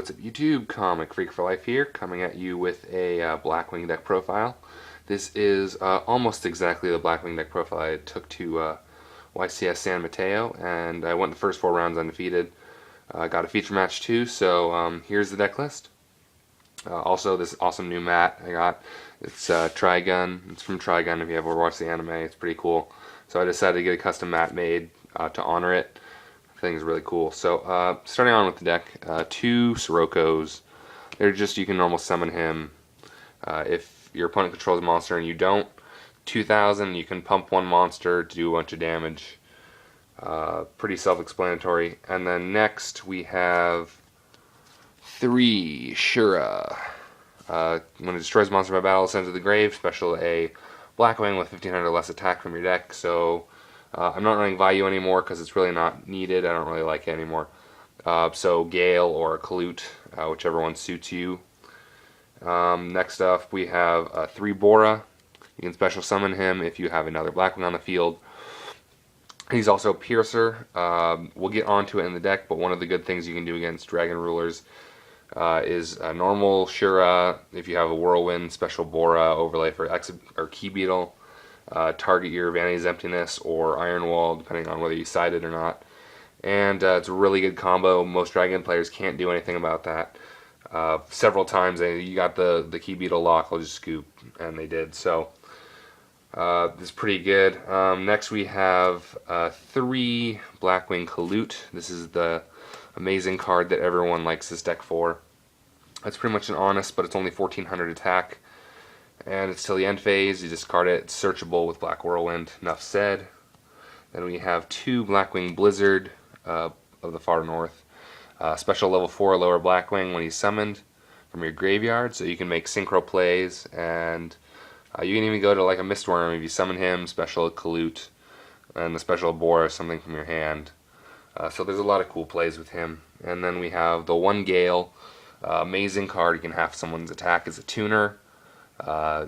What's up YouTube? Comic Freak for Life here, coming at you with a Blackwing deck profile. This is almost exactly the Blackwing deck profile I took to YCS San Mateo, and I went the first 4 rounds undefeated. Got a feature match too, so here's the deck list. Also, this awesome new mat I got. It's Trigun. It's from Trigun. If you ever watched the anime, it's pretty cool. So I decided to get a custom mat made to honor it. I think it's really cool. So starting on with the deck, 2 Sirokkos. They're just, you can almost summon him if your opponent controls a monster and you don't. 2,000, you can pump 1 monster to do a bunch of damage. Pretty self-explanatory. And then next we have 3 Shura. When it destroys a monster by battle, sends to the grave. Special a Blackwing with 1500 less attack from your deck. So I'm not running Value anymore because it's really not needed. I don't really like it anymore. So Gale or Kalute, whichever one suits you. Next up we have 3 Bora. You can special summon him if you have another Blackwing on the field. He's also Piercer. We'll get onto it in the deck, but one of the good things you can do against Dragon Rulers is a normal Shura. If you have a Whirlwind, special Bora overlay for Key Beetle. Target your Vanity's Emptiness or Iron Wall, depending on whether you side it or not. And it's a really good combo. Most Dragon players can't do anything about that. Several times you got the Key Beetle lock, I'll just scoop, and they did. So this is pretty good. Next we have 3 Blackwing Kalute. This is the amazing card that everyone likes this deck for. It's pretty much an honest, but it's only 1400 attack. And it's till the end phase, you discard it. It's searchable with Black Whirlwind. Enough said. Then we have 2 Blackwing Blizzard of the far north. Special level 4 lower Blackwing when he's summoned from your graveyard, so you can make synchro plays, and you can even go to like a Mistworm if you summon him, special Kalute, and the special Bora, something from your hand. So there's a lot of cool plays with him. And then we have the 1 Gale, amazing card. You can have someone's attack as a tuner.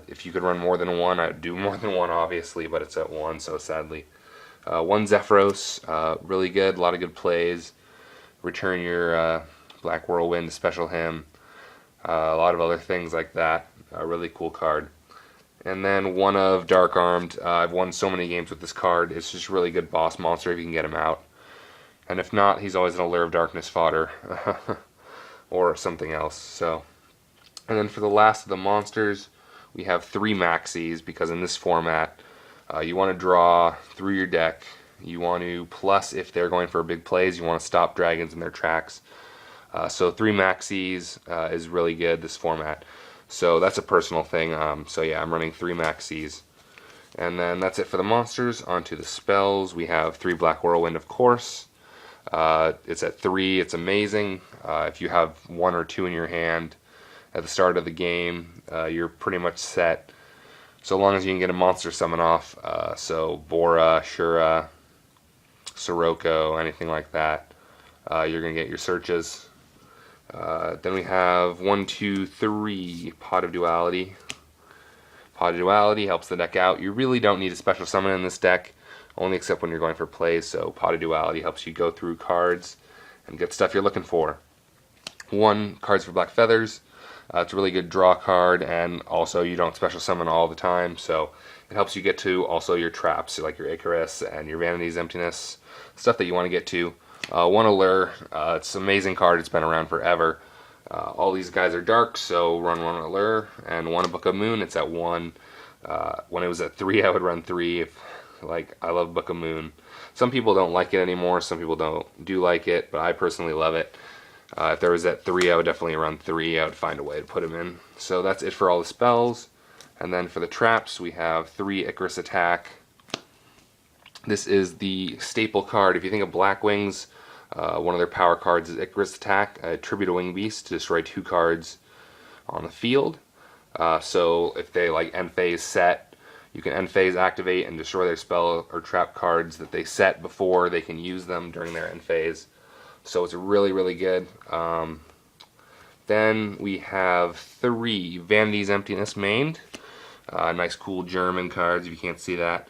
If you could run more than 1, I'd do more than 1 obviously, but it's at 1, so sadly. 1 Zephyros, really good, a lot of good plays. Return your Black Whirlwind to special him. A lot of other things like that. A really cool card. And then 1 of Dark Armed. I've won so many games with this card. It's just a really good boss monster if you can get him out. And if not, he's always an Allure of Darkness fodder. Or something else. So, and then for the last of the monsters, we have 3 Maxis, because in this format, you want to draw through your deck. You want to, plus if they're going for big plays, you want to stop dragons in their tracks. So 3 Maxis is really good, this format. So that's a personal thing. So yeah, I'm running 3 Maxis. And then that's it for the monsters. On to the spells. We have 3 Black Whirlwind, of course. It's at 3. It's amazing. If you have 1 or 2 in your hand at the start of the game, you're pretty much set. So long as you can get a monster summon off. So Bora, Shura, Sirocco, anything like that, you're going to get your searches. Then we have 1, 2, 3 Pot of Duality. Pot of Duality helps the deck out. You really don't need a special summon in this deck, only except when you're going for plays. So Pot of Duality helps you go through cards and get stuff you're looking for. 1 Cards for Black Feathers. It's a really good draw card, and also you don't special summon all the time, so it helps you get to also your traps, like your Icarus and your Vanity's Emptiness, stuff that you want to get to. 1 Allure, it's an amazing card, it's been around forever. All these guys are dark, so run 1 Allure, and 1 Book of Moon, it's at 1. When it was at 3, I would run 3. I love Book of Moon. Some people don't like it anymore, some people do like it, but I personally love it. If there was at 3, I would definitely run 3. I would find a way to put him in. So that's it for all the spells. And then for the traps, we have 3 Icarus Attack. This is the staple card. If you think of Blackwings, one of their power cards is Icarus Attack. Tribute a Winged Beast to destroy 2 cards on the field. So if they end phase set, you can end phase activate and destroy their spell or trap cards that they set before they can use them during their end phase. So it's really, really good. Then we have 3 Vanity's Emptiness mained. Nice, cool German cards, if you can't see that.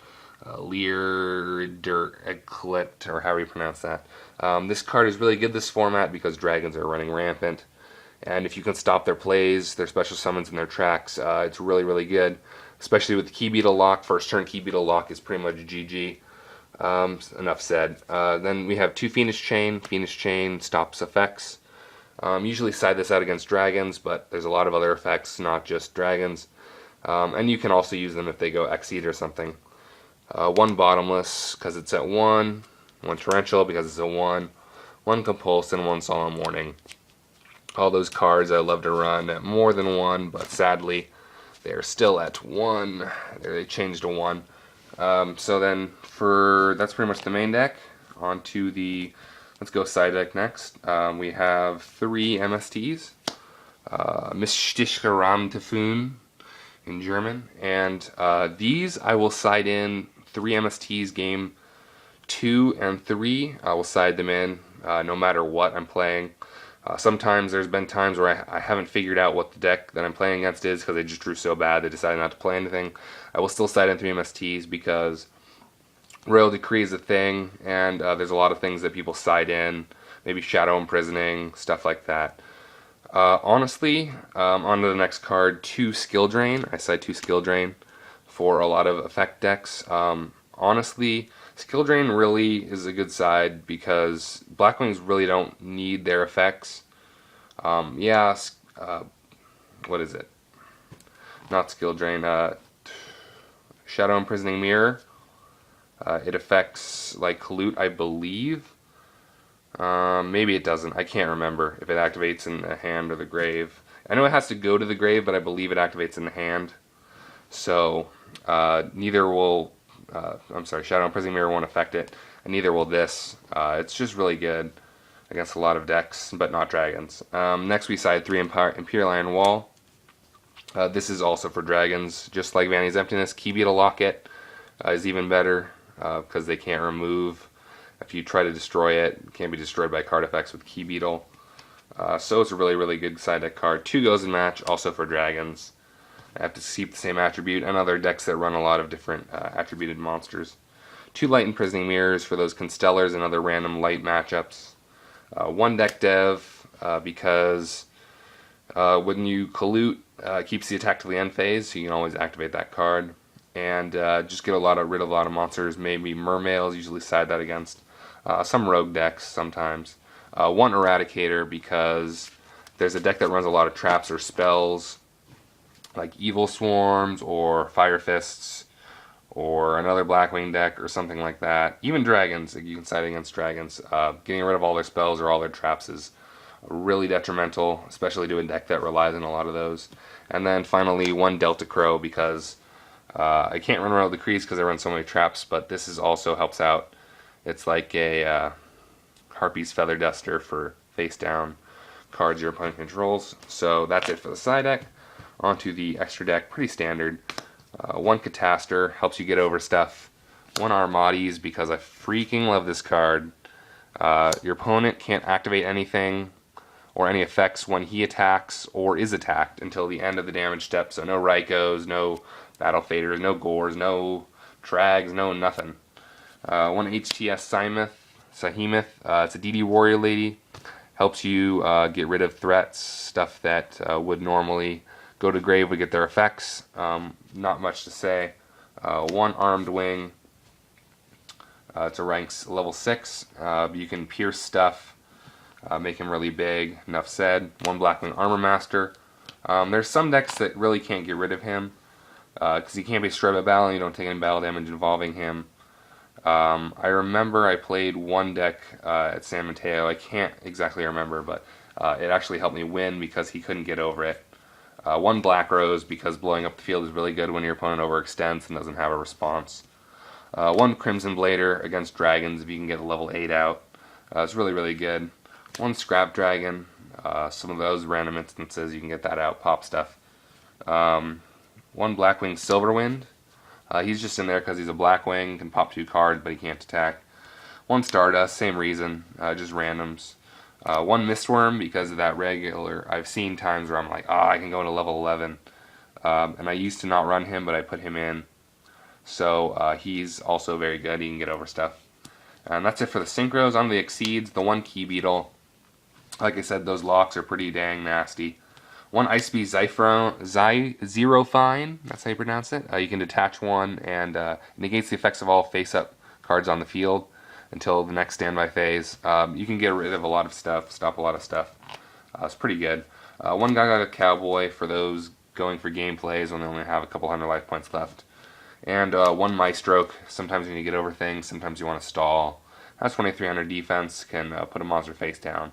Lear Der Eklet, or however you pronounce that. This card is really good this format because dragons are running rampant. And if you can stop their plays, their special summons, and their tracks, it's really, really good. Especially with the Key Beetle lock. First turn Key Beetle lock is pretty much GG. Enough said. Then we have 2 Fiendish Chain. Fiendish Chain stops effects. Usually side this out against dragons, but there's a lot of other effects, not just dragons. And you can also use them if they go Exceed or something. 1 Bottomless, because it's at 1. 1 Torrential, because it's at 1. 1 Compulse, and 1 Solemn Warning. All those cards I love to run at more than 1, but sadly, they're still at 1. They changed to 1. So then, that's pretty much the main deck. On to the, let's go side deck next. We have 3 MSTs. Mystische Rahmentyphon in German. And these I will side in 3 MSTs game 2 and 3. I will side them in no matter what I'm playing. Sometimes there's been times where I haven't figured out what the deck that I'm playing against is because they just drew so bad they decided not to play anything. I will still side in 3 MSTs because Royal Decree is a thing, and there's a lot of things that people side in, maybe Shadow Imprisoning, stuff like that. Honestly, on to the next card, 2 Skill Drain. I side 2 Skill Drain for a lot of effect decks. Honestly, Skill Drain really is a good side because Blackwings really don't need their effects. What is it? Not Skill Drain. Shadow Imprisoning Mirror. It affects like Colute, I believe. Maybe it doesn't. I can't remember if it activates in the hand or the grave. I know it has to go to the grave, but I believe it activates in the hand. So neither will. Shadow Imprisoning Mirror won't affect it, and neither will this. It's just really good against a lot of decks, but not dragons. Next we side 3 Imperial Iron Wall. This is also for dragons, just like Vanity's Emptiness. Key Beetle Locket is even better because they can't remove. If you try to destroy it, it can't be destroyed by card effects with Key Beetle. So it's a really, really good side deck card. 2 goes in match, also for dragons. I have to keep the same attribute, and other decks that run a lot of different attributed monsters. 2 Light Imprisoning Mirrors for those Constellars and other random light matchups. 1 Deck Dev because when you Colute, it keeps the attack to the end phase, so you can always activate that card. And just get rid of a lot of monsters. Maybe Mermails, usually side that against some rogue decks sometimes. 1 Eradicator because there's a deck that runs a lot of traps or spells, like Evil Swarms or Fire Fists or another Blackwing deck or something like that. Even dragons, you can side against dragons. Getting rid of all their spells or all their traps is really detrimental, especially to a deck that relies on a lot of those. And then finally 1 Delta Crow because I can't run Royal Decrees because I run so many traps, but this is also helps out. It's like a Harpy's Feather Duster for face down cards your opponent controls. So that's it for the side deck. Onto the extra deck, pretty standard. 1 Catastor, helps you get over stuff. 1 Armades, because I freaking love this card. Your opponent can't activate anything or any effects when he attacks or is attacked until the end of the damage step. So no Rykos, no Battle Faders, no Gores, no Trags, no nothing. 1 HTS Sahemoth, it's a DD Warrior Lady. Helps you get rid of threats, stuff that would normally go to grave would get their effects. Not much to say. 1 Armed Wing. It's a ranks level 6. You can pierce stuff, make him really big. Enough said. 1 Blackwing Armor Master. There's some decks that really can't get rid of him because he can't be destroyed by battle and you don't take any battle damage involving him. I remember I played 1 deck at San Mateo. I can't exactly remember, but it actually helped me win because he couldn't get over it. 1 Black Rose because blowing up the field is really good when your opponent overextends and doesn't have a response. 1 Crimson Blader against dragons if you can get a level 8 out. It's really, really good. 1 Scrap Dragon. Some of those random instances you can get that out, pop stuff. 1 Blackwing Silverwind. He's just in there because he's a Blackwing, can pop 2 cards, but he can't attack. 1 Stardust, same reason, just randoms. 1 Mistworm because of that regular. I've seen times where I'm like, I can go to level 11. And I used to not run him, but I put him in. So he's also very good. He can get over stuff. And that's it for the Synchros. On the Exceeds, the 1 Key Beetle. Like I said, those locks are pretty dang nasty. One Ice Beast Zero Fine, that's how you pronounce it. You can detach one and negates the effects of all face-up cards on the field until the next standby phase. You can get rid of a lot of stuff, stop a lot of stuff. It's pretty good. One Gaga Cowboy for those going for game plays when they only have a couple hundred life points left. And one Maestro. Sometimes when you get over things, sometimes you want to stall. That's 2300 defense, can put a monster face down.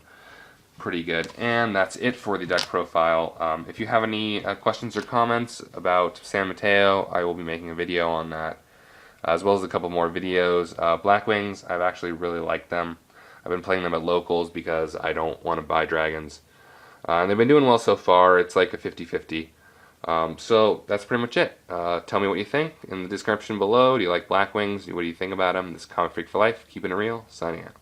Pretty good. And that's it for the deck profile. If you have any questions or comments about San Mateo, I will be making a video on that, as well as a couple more videos. Blackwings, I've actually really liked them. I've been playing them at locals because I don't want to buy dragons. And they've been doing well so far. It's like a 50-50. So that's pretty much it. Tell me what you think in the description below. Do you like Blackwings? What do you think about them? This is Comic Freak for Life, keeping it real, signing out.